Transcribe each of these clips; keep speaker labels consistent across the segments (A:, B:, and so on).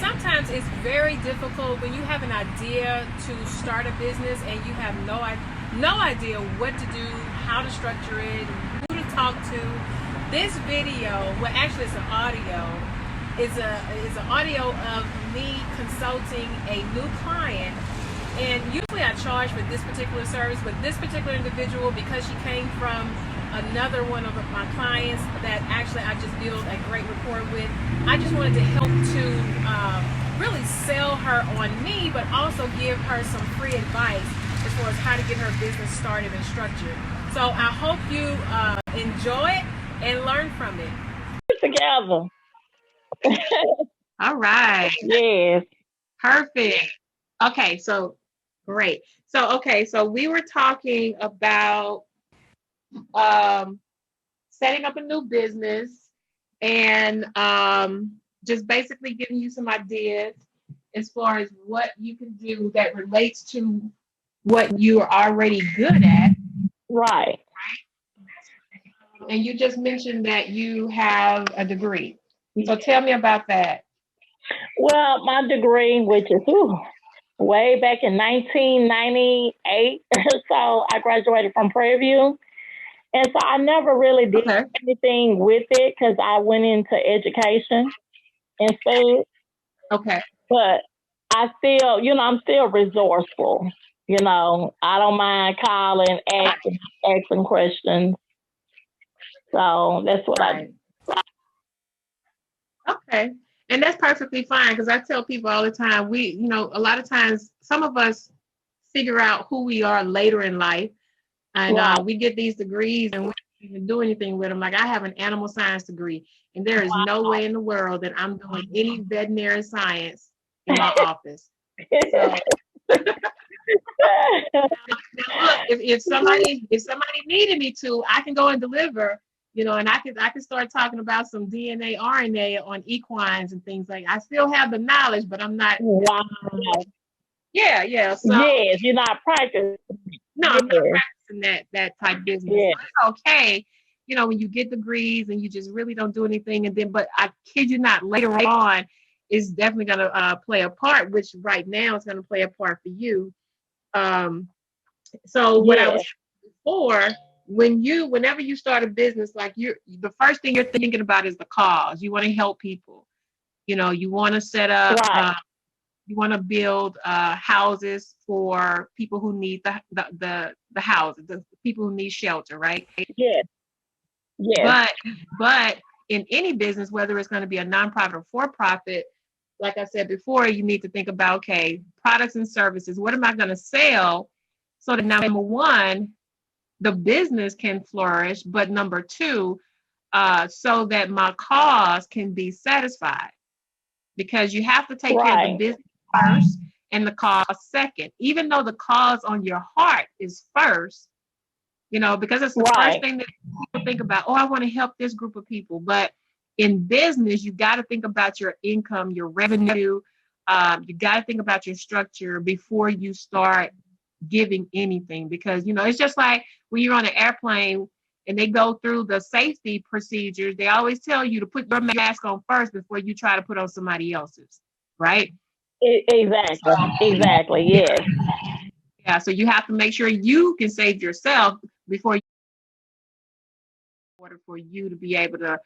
A: sometimes it's very difficult when you have an idea to start a business and you have no idea what to do, how to structure it, who to talk to. This video, well, actually, it's an audio. Is an audio of me consulting a new client. And usually I charge for this particular service, but this particular individual, because she came from another one of my clients that actually I just built a great rapport with, I just wanted to help to really sell her on me, but also give her some free advice as far as how to get her business started and structured. So I hope you enjoy it and learn from it.
B: Together.
C: All right.
B: Yes.
C: Perfect. Okay, so great. So we were talking about setting up a new business and just basically giving you some ideas as far as what you can do that relates to what you are already good at.
B: Right.
C: And you just mentioned that you have a degree. So tell me about that.
B: Well, my degree, which is way back in 1998, so I graduated from Prairie View. And so I never really did anything with it because I went into education instead.
C: Okay.
B: But I still, I'm still resourceful. I don't mind calling, asking questions. So that's what I do.
C: Okay. And that's perfectly fine because I tell people all the time, a lot of times some of us figure out who we are later in life. And we get these degrees and we don't even do anything with them. Like I have an animal science degree, and there is no way in the world that I'm doing any veterinary science in my office. So now look, if somebody needed me to, I can go and deliver, and I can start talking about some DNA, RNA on equines and things like that. I still have the knowledge, but I'm not.
B: Wow.
C: Yeah. So,
B: yes, you're not practicing.
C: No, I'm not practicing that type of business. Yeah. So it's okay, when you get degrees and you just really don't do anything, and then, but I kid you not, later on, is definitely going to play a part, which right now is going to play a part for you. So what I was saying before, whenever you start a business, like the first thing you're thinking about is the cause. You want to help people. You want to set up.
B: Right.
C: You want to build houses for people who need the houses, the people who need shelter, right?
B: Yes. Yes.
C: But in any business, whether it's going to be a nonprofit or for-profit, like I said before, you need to think about, okay, products and services. What am I going to sell so that number one, the business can flourish, but number two, so that my cause can be satisfied. Because you have to take care of the business first and the cause second, even though the cause on your heart is first, because it's the first thing that people think about. Oh, I want to help this group of people. But in business, you got to think about your income, your revenue. You got to think about your structure before you start giving anything, because, it's just like when you're on an airplane and they go through the safety procedures, they always tell you to put your mask on first before you try to put on somebody else's, right?
B: Exactly. Yes.
C: Yeah. So you have to make sure you can save yourself before in order for you to be able to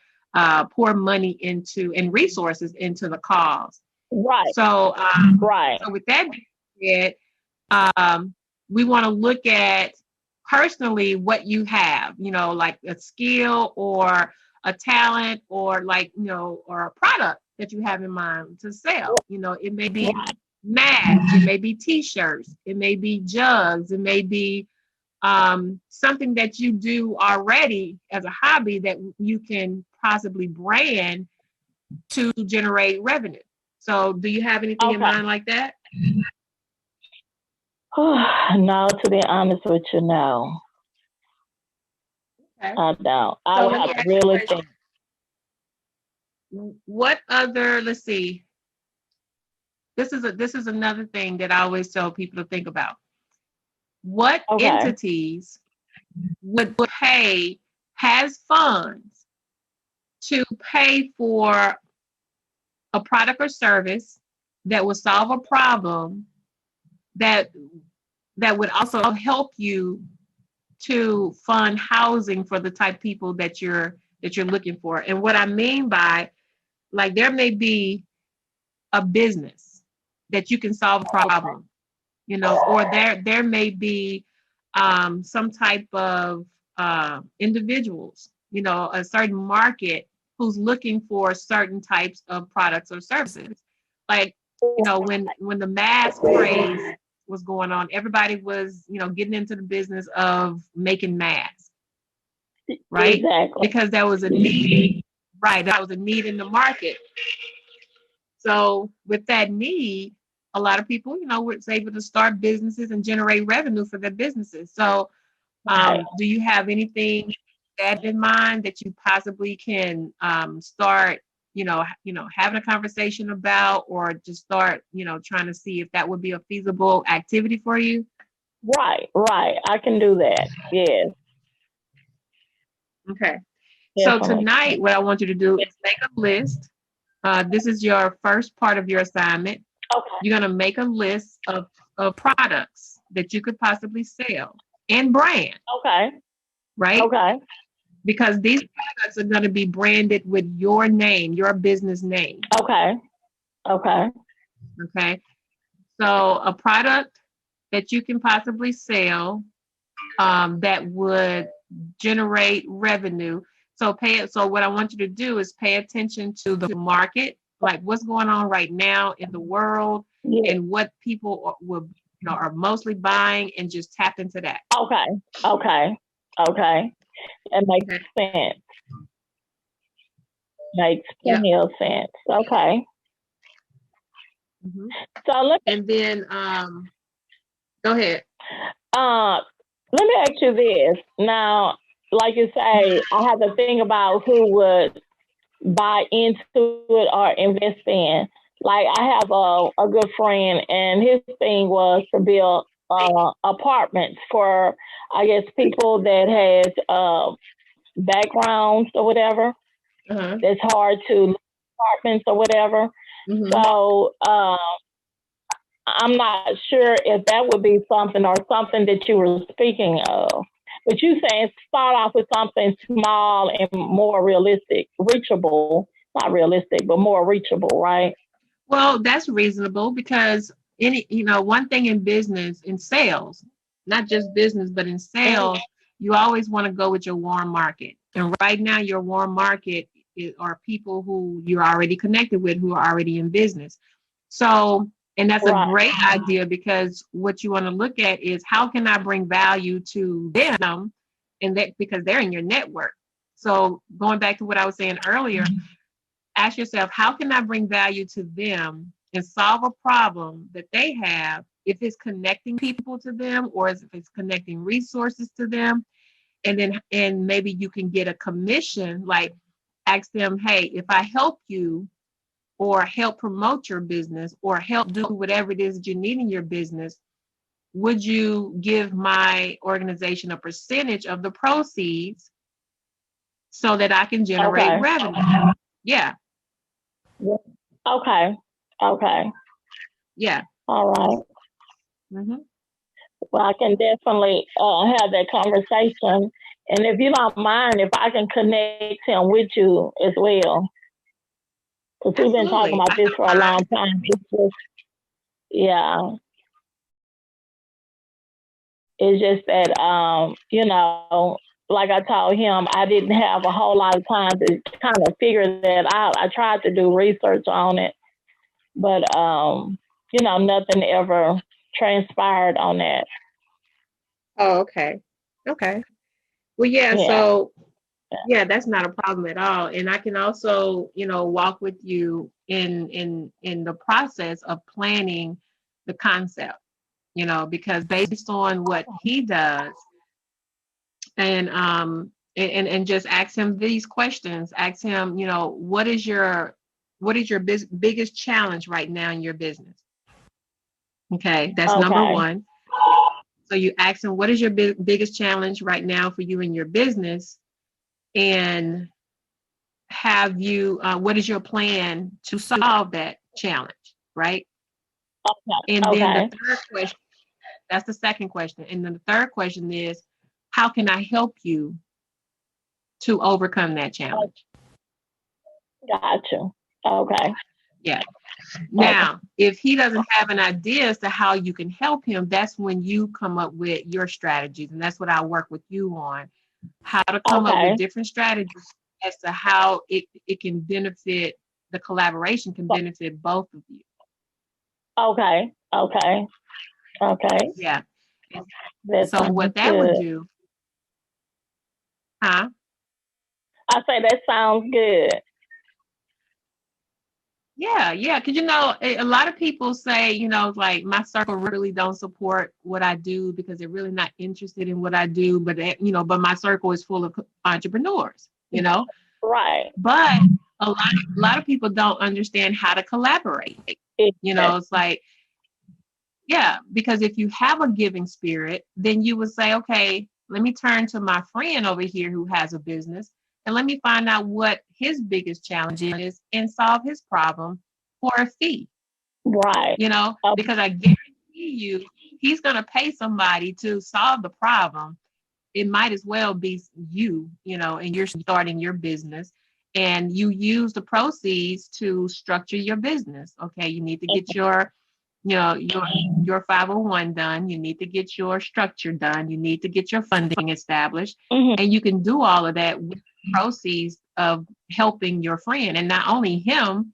C: pour money into and resources into the cause.
B: Right.
C: So, So with that being said, we want to look at personally what you have, like a skill or a talent or or a product that you have in mind to sell. It may be mats, it may be t-shirts, it may be jugs, it may be something that you do already as a hobby that you can possibly brand to generate revenue. So do you have anything in mind like that?
B: No, to be honest with you, no.
C: Okay.
B: I don't. I would have to really think.
C: What other, let's see. This is another thing that I always tell people to think about. What entities would pay, has funds to pay for a product or service that would solve a problem that would also help you to fund housing for the type of people that you're looking for. And what I mean by, like, there may be a business that you can solve a problem, you know, or there may be some type of individuals, you know, a certain market who's looking for certain types of products or services. Like, you know, when the mask craze was going on, everybody was, you know, getting into the business of making masks, right?
B: Exactly.
C: Because there was a need, right? That was a need in the market. So with that need, a lot of people, you know, were able to start businesses and generate revenue for their businesses. So do you have anything that in mind that you possibly can start, having a conversation about, or just start, trying to see if that would be a feasible activity for you?
B: Right. I can do that. Yes.
C: Okay. So
B: Definitely.
C: tonight, what I want you to do is make a list. This is your first part of your assignment.
B: Okay.
C: You're going to make a list of products that you could possibly sell and brand.
B: Okay.
C: Right?
B: Okay.
C: Because these products are going to be branded with your name, your business name.
B: Okay. Okay.
C: Okay. So a product that you can possibly sell that would generate revenue. So what I want you to do is pay attention to the market, like what's going on right now in the world, and what people are mostly buying, and just tap into that.
B: Okay. It makes sense. Makes plenty of sense. Okay.
C: Mm-hmm.
B: So
C: and then go ahead.
B: Let me ask you this. Now, like you say, I have to think about who would buy into it or invest in. Like, I have a good friend, and his thing was to build apartments for, I guess, people that has backgrounds or whatever.
C: Uh-huh.
B: It's hard to apartments or whatever.
C: Mm-hmm.
B: So I'm not sure if that would be something that you were speaking of. But you saying start off with something small and more realistic, reachable, not realistic, but more reachable, right?
C: Well, that's reasonable, because one thing in business, in sales, not just business, but in sales, you always want to go with your warm market. And right now, your warm market are people who you're already connected with, who are already in business. So, and that's a great idea, because what you want to look at is, how can I bring value to them? And that, because they're in your network. So going back to what I was saying earlier, ask yourself, how can I bring value to them and solve a problem that they have, if it's connecting people to them, or if it's connecting resources to them. And maybe you can get a commission, like ask them, hey, if I help you, or help promote your business, or help do whatever it is that you need in your business, would you give my organization a percentage of the proceeds so that I can generate revenue? Yeah.
B: Okay.
C: Yeah.
B: All right.
C: Mm-hmm.
B: Well, I can definitely have that conversation. And if you don't mind, if I can connect him with you as well. Because we've been talking about this for a long time. It's just, it's just that, like I told him, I didn't have a whole lot of time to kind of figure that out. I tried to do research on it, but, nothing ever transpired on that.
C: Oh, okay. Well, yeah. So, that's not a problem at all. And I can also, walk with you in the process of planning the concept, because based on what he does, and just ask him these questions. Ask him, what is your biggest challenge right now in your business? Okay, that's number one. So you ask him, what is your biggest challenge right now for you in your business? And have you, what is your plan to solve that challenge, right? And then the
B: Okay.
C: third question, that's the second question. And then the third question is, how can I help you to overcome that challenge?
B: Got you. Okay.
C: Yeah.
B: Okay.
C: Now, if he doesn't have an idea as to how you can help him, that's when you come up with your strategies. And that's what I work with you on, how to come up with
B: Okay.
C: different strategies as to how it can benefit, the collaboration can benefit both of you.
B: Okay. Okay. Okay.
C: Yeah.
B: That
C: So
B: sounds
C: what that would
B: good.
C: do, huh?
B: I say that sounds good.
C: Yeah, yeah. Because, a lot of people say, like my circle really don't support what I do because they're really not interested in what I do. But, but my circle is full of entrepreneurs.
B: Right.
C: But a lot of people don't understand how to collaborate.
B: Yes.
C: It's like, yeah, because if you have a giving spirit, then you would say, okay, let me turn to my friend over here who has a business and let me find out what his biggest challenge is and solve his problem for a fee,
B: Right.
C: because I guarantee you, he's going to pay somebody to solve the problem. It might as well be you, and you're starting your business and you use the proceeds to structure your business. Okay, you need to get your 501 done. You need to get your structure done. You need to get your funding established.
B: Mm-hmm.
C: And you can do all of that with proceeds of helping your friend. And not only him,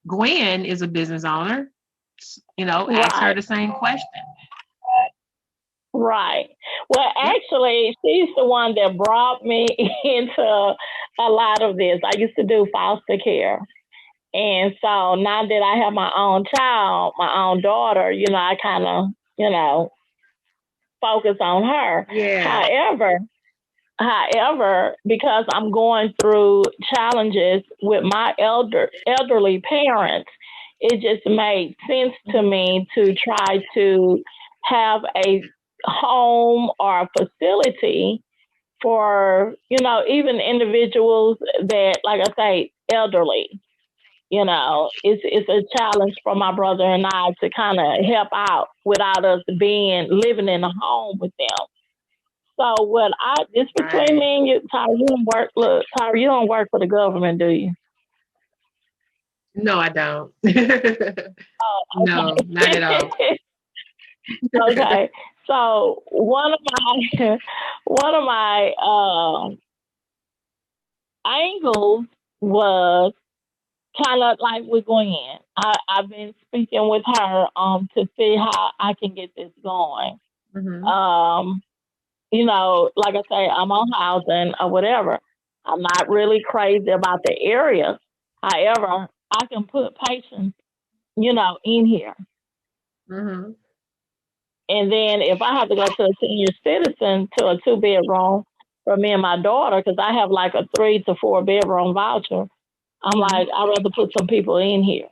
C: Gwen is a business owner. Ask her
B: Right.
C: the same question.
B: Right. Well,
C: Yeah.
B: actually, she's the one that brought me into a lot of this. I used to do foster care. And so now that I have my own child, my own daughter, I kind of, focus on her.
C: Yeah.
B: However, because I'm going through challenges with my elderly parents, it just made sense to me to try to have a home or a facility for, even individuals that, like I say, elderly. It's a challenge for my brother and I to kind of help out without us living in a home with them. So just between
C: Right.
B: me and you, Tyra, you don't work. Look, Tyra, you don't work for the government, do you?
C: No, I don't.
B: Oh,
C: No, not at all.
B: okay. Okay. So one of my one of my angles was kind of like with Gwen. I've been speaking with her to see how I can get this going.
C: Mm-hmm.
B: Um, like I say, I'm on housing or whatever. I'm not really crazy about the area. However, I can put patients, in here.
C: Mm-hmm.
B: And then if I have to go to a senior citizen to a 2 bedroom for me and my daughter, because I have like a 3 to 4 bedroom voucher, I'm
C: Mm-hmm.
B: like, I'd rather put some people in here,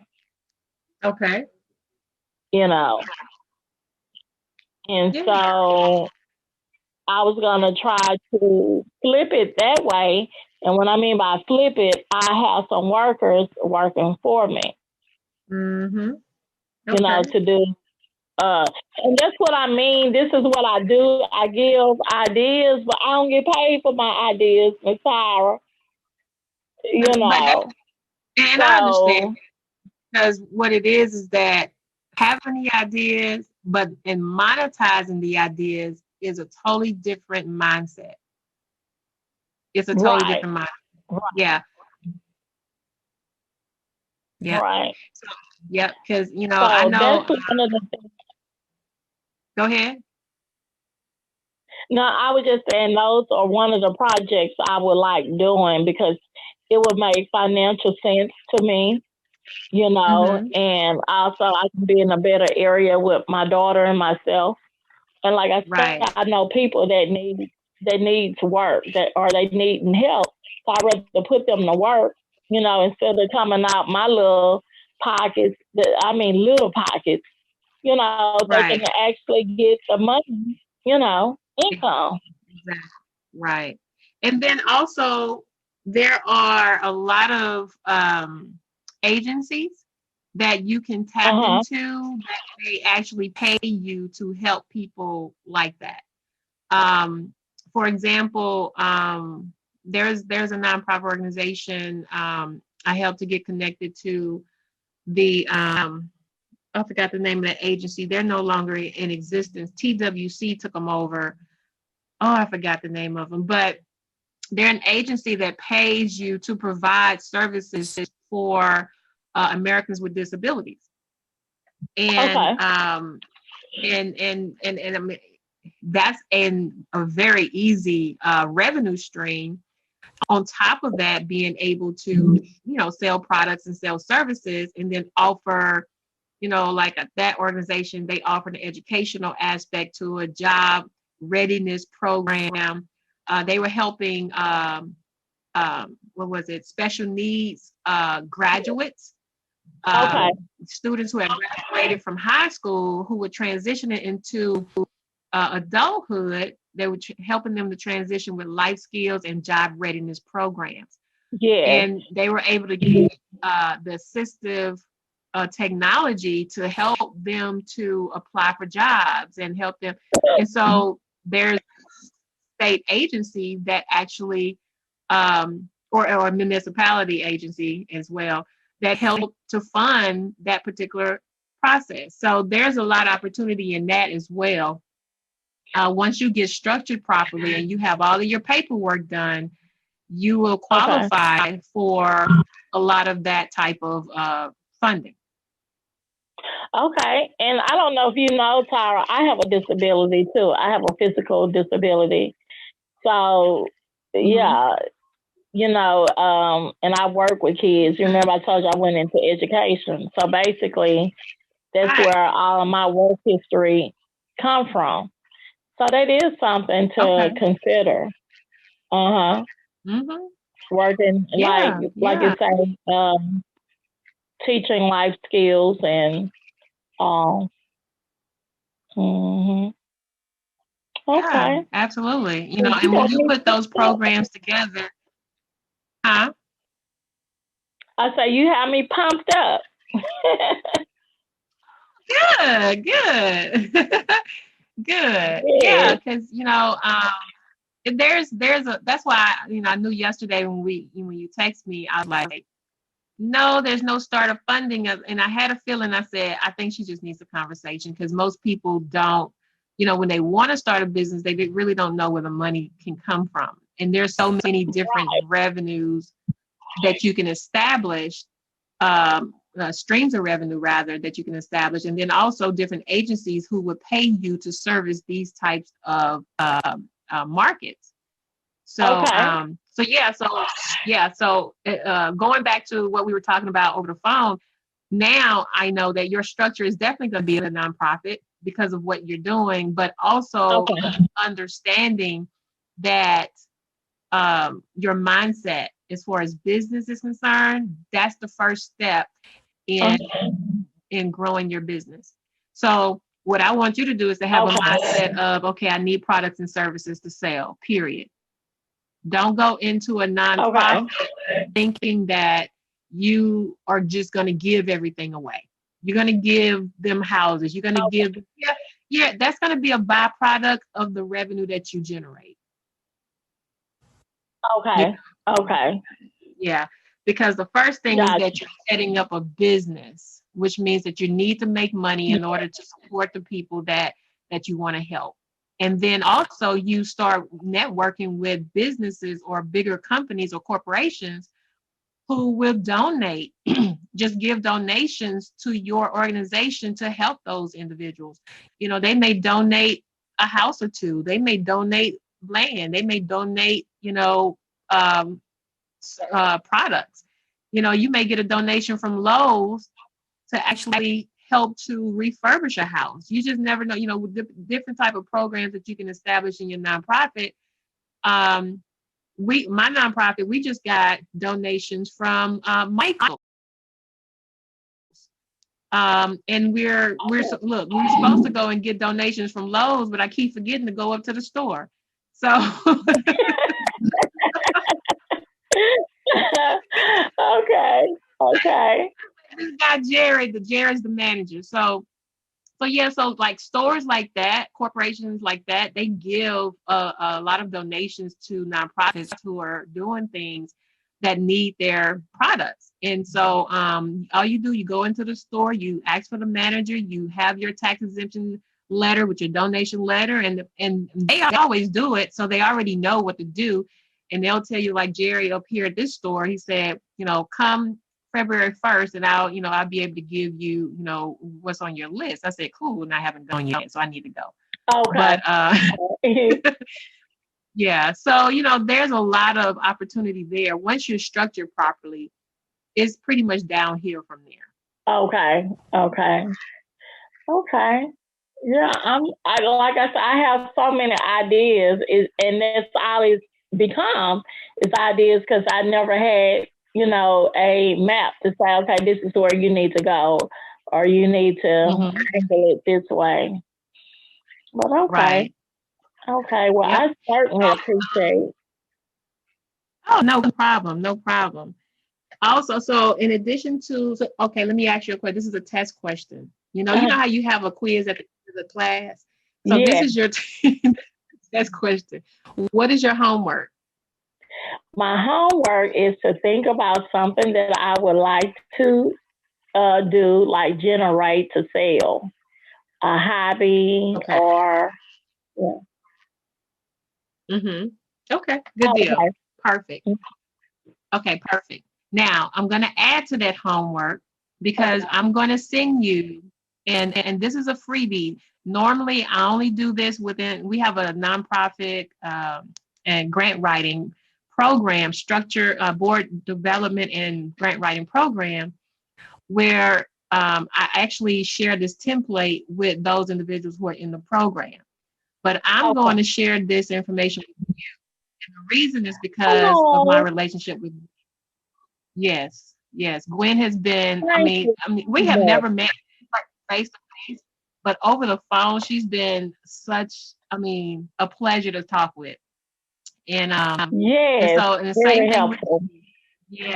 C: Okay.
B: you know. And
C: Yeah.
B: so I was going to try to flip it that way. And what I mean by flip it, I have some workers working for me,
C: Mm-hmm. Okay.
B: to do. And that's what I mean. This is what I do. I give ideas, but I don't get paid for my ideas, Miss Tyra. You
C: But that,
B: know.
C: and I understand,
B: So
C: because what it is that having the ideas, but in monetizing the ideas is a totally different mindset. It's a totally
B: right,
C: different mindset.
B: right,
C: Yeah. Yeah.
B: right.
C: So, yeah. Because, I
B: So
C: know,
B: that's one of the things.
C: go ahead.
B: No, I was just saying those are one of the projects I would like doing because it would make financial sense to me,
C: Mm-hmm.
B: and also I can be in a better area with my daughter and myself. And like I
C: Right.
B: said, I know people that need to work that or they need help. So I'd rather put them to work, instead of coming out my little pockets. Little pockets. They can
C: Right.
B: actually get the money. Income.
C: Exactly. Right. And then also, there are a lot of agencies that you can tap into that they actually pay you to help people like that. For example, there's a nonprofit organization I helped to get connected to. The I forgot the name of that agency. They're no longer in existence. TWC took them over. Oh, I forgot the name of them, but they're an agency that pays you to provide services for Americans with disabilities. And and I mean, that's a very easy revenue stream. On top of that, being able to sell products and sell services, and then offer, like that organization, they offer an educational aspect to a job readiness program. They were helping what was it, special needs graduates, students who had graduated from high school who were transitioning into adulthood. They were helping them to transition with life skills and job readiness programs. And they were able to get the assistive technology to help them to apply for jobs and help them. And so there's a state agency that actually, or a municipality agency as well, that help to fund that particular process. So there's a lot of opportunity in that as well. Once you get structured properly and you have all of your paperwork done, you will qualify for a lot of that type of funding.
B: Okay. And I don't know if you know, Tara, I have a disability too. I have a physical disability. So, yeah, and I work with kids. You remember I told you I went into education. So basically, that's where all of my work history come from. So that is something to consider. Working like you say, teaching life skills and all.
C: Yeah, absolutely. And when you put those programs together, huh?
B: I say you have me pumped up.
C: Good. Good. Yeah, because that's why I knew yesterday when you text me, I was like, no, there's no startup funding, and I had a feeling. I said, I think she just needs a conversation, because most people don't, when they want to start a business, they really don't know where the money can come from, and there's so many different revenues that you can establish. Streams of revenue rather that you can establish, and then also different agencies who would pay you to service these types of markets. So going back to what we were talking about over the phone, now I know that your structure is definitely going to be in a nonprofit because of what you're doing, but also understanding that your mindset as far as business is concerned, that's the first step in growing your business. So what I want you to do is to have a mindset of, okay, I need products and services to sell, period. Don't go into a nonprofit thinking that you are just going to give everything away. You're going to give them houses. You're going to give, that's going to be a byproduct of the revenue that you generate. Yeah, because the first thing is that you're setting up a business, which means that you need to make money in order to support the people that you want to help. And then also you start networking with businesses or bigger companies or corporations who will donate, just give donations to your organization to help those individuals. They may donate a house or two. They may donate land. They may donate, products. You may get a donation from Lowe's to actually help to refurbish a house. You just never know, with different type of programs that you can establish in your nonprofit. My nonprofit, we just got donations from Michael. And we're supposed to go and get donations from Lowe's, but I keep forgetting to go up to the store. So
B: Okay.
C: this guy Jared's the manager. So yeah, so like stores like that, corporations like that, they give a lot of donations to nonprofits who are doing things that need their products. And so all you do, you go into the store, you ask for the manager, you have your tax exemption letter with your donation letter, and they always do it, so they already know what to do. And they'll tell you, like Jerry up here at this store, he said, come February 1st, and I'll be able to give you, what's on your list. I said, cool, and I haven't gone yet, so I need to go.
B: Okay.
C: But yeah, so there's a lot of opportunity there. Once you're structured properly, it's pretty much downhill from there.
B: Okay. Yeah, like I said, I have so many ideas, and that's all it's become is ideas, because I never had, a map to say, okay, this is where you need to go, or you need to handle it this way. But okay.
C: Right.
B: Okay, well, yep. I certainly appreciate.
C: Oh, no problem. Also, so in addition to, okay, let me ask you a question. This is a test question. You know how you have a quiz at the end of the class? So This is your test question. What is your homework?
B: My homework is to think about something that I would like to do, like generate to sell, a hobby, or
C: Okay, good deal. Perfect. Okay, perfect. Now I'm going to add to that homework, because I'm going to send you, and this is a freebie. Normally, I only do this we have a nonprofit and grant writing program, board development and grant writing program, where I actually share this template with those individuals who are in the program. But I'm going to share this information with you. And the reason is because of my relationship with you. Yes. Gwen has been, we have never met face to face, but over the phone, she's been such, a pleasure to talk with. And and the same thing with you.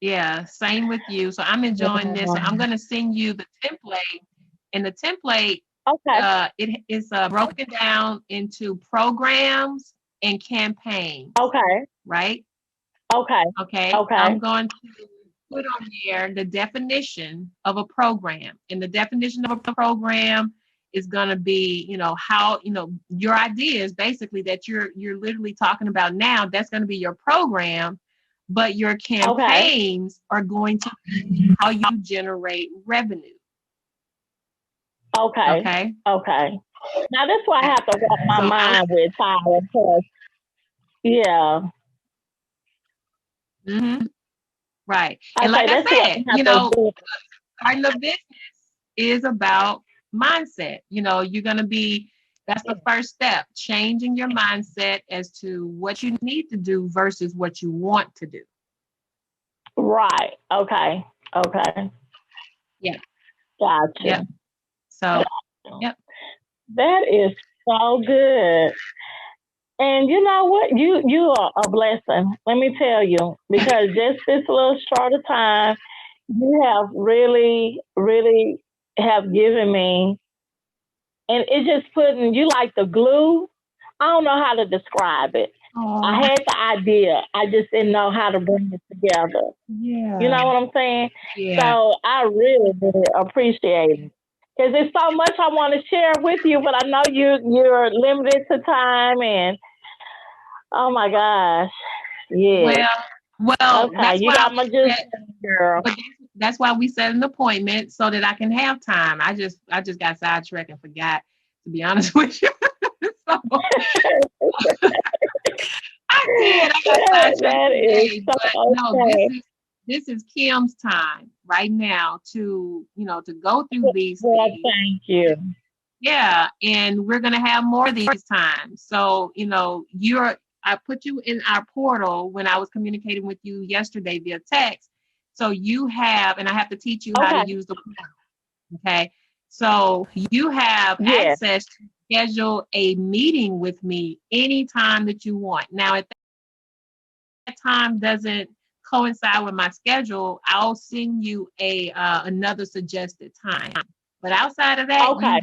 C: Yeah, same with you. So I'm enjoying this. So I'm going to send you the template, and the template, it is broken down into programs and campaigns.
B: Okay.
C: Right?
B: Okay.
C: I'm going to put on there the definition of a program. And the definition of a program is going to be, how, your ideas basically that you're literally talking about now, that's going to be your program, but your campaigns are going to be how you generate revenue.
B: Okay. Now that's why I have to wrap my mind with Tyler, because
C: right. And like I said, starting a business is about mindset. You're going to be, that's the first step, changing your mindset as to what you need to do versus what you want to do.
B: Right. Okay.
C: Yeah.
B: Gotcha.
C: Yep. So, yep.
B: That is so good. And you know what? You are a blessing. Let me tell you, because just this little short of time, you have really, really have given me, and it's just putting you like the glue. I don't know how to describe it. I had the idea. I just didn't know how to bring it together.
C: Yeah.
B: You know what I'm saying?
C: Yeah.
B: So I really, really appreciate it. Because there's so much I want to share with you, but I know you're limited to time, and oh my gosh, yeah.
C: Well,
B: okay, you got my juice, girl.
C: That's why we set an appointment, so that I can have time. I just got sidetracked and forgot, to be honest with you. So, I did. I got sidetracked today, but no, this is Kim's time right now to go through these things.
B: Thank you.
C: Yeah, and we're gonna have more of these times. So I put you in our portal when I was communicating with you yesterday via text. So you have, and I have to teach you how to use the portal. Okay, so you have access to schedule a meeting with me anytime that you want. Now, if that time doesn't coincide with my schedule, I'll send you another suggested time. But outside of that,
B: Okay.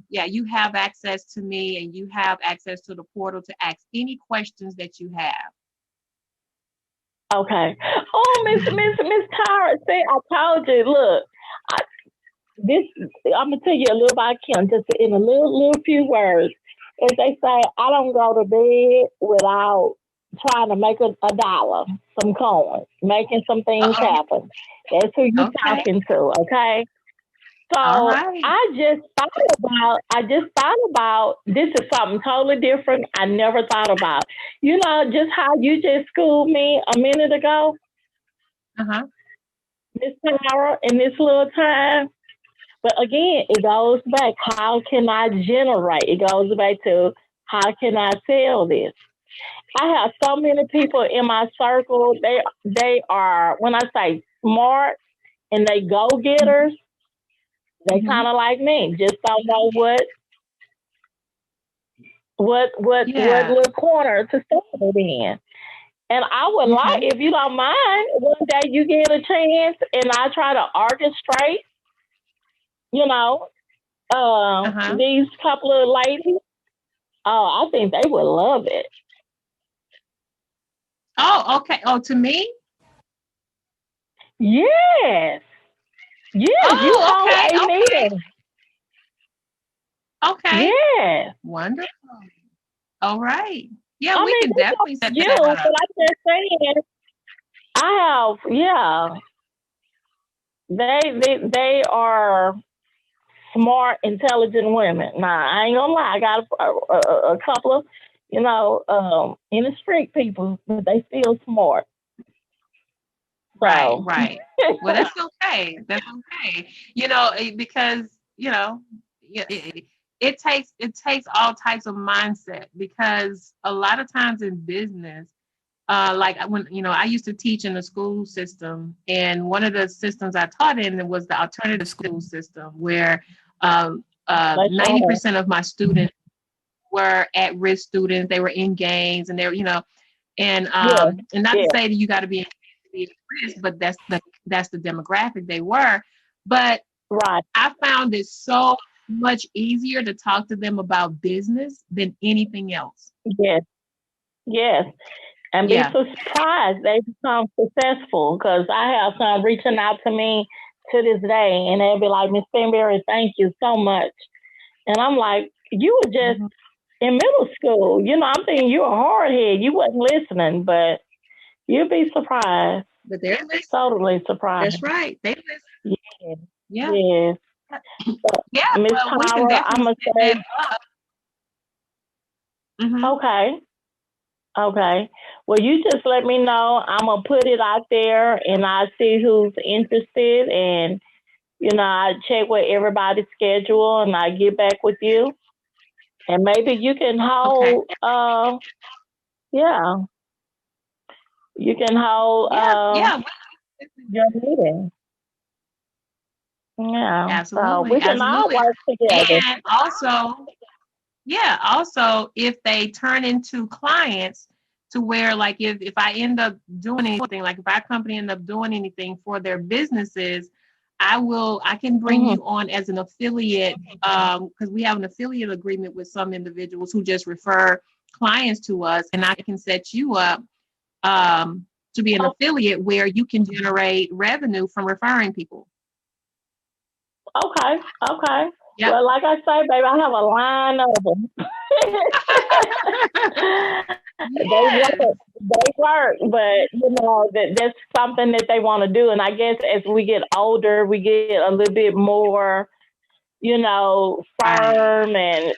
C: you have access to me, and you have access to the portal to ask any questions that you have.
B: Okay. Oh, Miss Tara, see, I told you. Look, I, this I'm gonna tell you a little about Kim, just in a little few words. As they say, I don't go to bed without trying to make a dollar, some coins, making some things
C: Uh-oh.
B: happen. That's who you
C: Okay.
B: talking to, okay?
C: All
B: So
C: right.
B: I just thought about this is something totally different. I never thought about. You know, just how you just schooled me a minute ago,
C: Uh-huh.
B: Miss Tara, in this little time. But again, it goes back. How can I generate? It goes back to how can I sell this? I have so many people in my circle. They are, when I say smart and they go getters, they
C: Mm-hmm.
B: kind of like me. Just don't know what
C: Yeah.
B: little corner to start it in. And I would like,
C: Okay.
B: if you don't mind, one day you get a chance and I try to orchestrate, you know,
C: Uh-huh.
B: these couple of ladies. Oh, I think they would love it.
C: Oh, okay. Oh, to me?
B: Yes, yes, you
C: Oh,
B: hold
C: okay.
B: a meeting.
C: Okay.
B: Yes.
C: Wonderful. All right. Yeah,
B: I
C: we
B: mean,
C: can
B: this
C: definitely
B: is
C: set
B: you,
C: that
B: but
C: up.
B: I'm just saying, yeah, they are smart, intelligent women. Now, I ain't gonna lie, I got a couple of, in the street people, but they still smart.
C: Right,
B: So,
C: right. Well, that's okay. That's okay. Because, it takes all types of mindset, because a lot of times in business, like when I used to teach in the school system, and one of the systems I taught in was the alternative school system, where
B: that's right.
C: 90% of my students were at risk students. They were in gangs, and they were,
B: Yeah,
C: and not to
B: yeah,
C: say that you got to be at risk, but that's the demographic they were. But
B: right.
C: I found it so much easier to talk to them about business than anything else.
B: Yes, yes. And be
C: Yeah.
B: surprised they become successful because I have some reaching out to me to this day and they'll be like, Miss Finberry, thank you so much. And I'm like, you were just
C: Mhm.
B: in middle school. I'm thinking you a hard head. You wasn't listening, but you'd be surprised.
C: But they're listening.
B: Totally surprised.
C: That's right. They listen.
B: Yeah.
C: Yeah.
B: Yes. So,
C: Yeah.
B: Miss
C: Well, we can
B: Tara, I'm
C: definitely
B: going to
C: set that
B: say,
C: up. Hmm.
B: okay. Okay. Well, you just let me know. I'm going to put it out there and I see who's interested. And, I check with everybody's schedule and I get back with you. And maybe you can
C: Okay.
B: hold, yeah, you can hold
C: Yeah. Yeah.
B: your meeting. Yeah. So
C: Absolutely.
B: we can all
C: Absolutely.
B: work together.
C: And also, yeah, also, if they turn into clients, to where, like, if I end up doing anything, like if our company end up doing anything for their businesses, I can bring
B: Hmm.
C: you on as an affiliate, because we have an affiliate agreement with some individuals who just refer clients to us, and I can set you up to be an affiliate where you can generate revenue from referring people.
B: Okay. Okay.
C: Yep.
B: Well, like I say, baby, I have a line of them. They
C: Yes.
B: work, they work, but that's something that they want to do. And I guess as we get older, we get a little bit more,
C: Right.
B: firm, and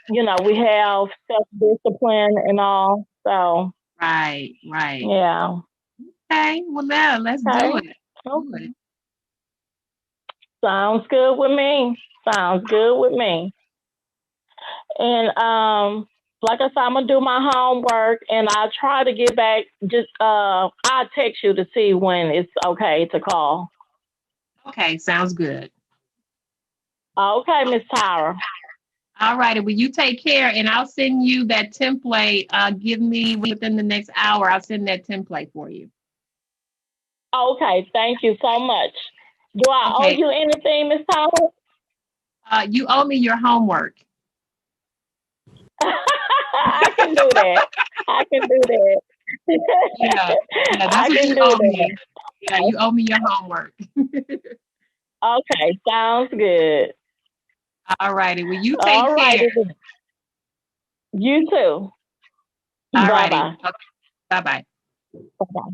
B: we have self discipline and all. So
C: Right. Right.
B: yeah,
C: Okay. Well, now let's do
B: okay,
C: it. Do
B: okay,
C: it.
B: sounds good with me. Sounds good with me. And like I said, I'm gonna do my homework, and I'll try to get back. Just I'll text you to see when it's okay to call.
C: Okay. Sounds good.
B: Okay, Miss Tyra.
C: All righty. Well, you take care, and I'll send you that template. Give me within the next hour. I'll send that template for you.
B: Okay, thank you so much. Do I owe
C: Okay.
B: you anything, Miss Thomas?
C: You owe me your homework.
B: I can do that. I can do that.
C: Yeah, yeah, that's
B: I
C: what
B: can
C: you
B: do
C: owe
B: that.
C: me. Yeah, you owe me your homework.
B: Okay, sounds good.
C: All righty. Well, you take
B: All
C: care.
B: righty. You too.
C: All
B: Bye
C: righty.
B: bye.
C: Okay. Bye bye.
B: Bye bye.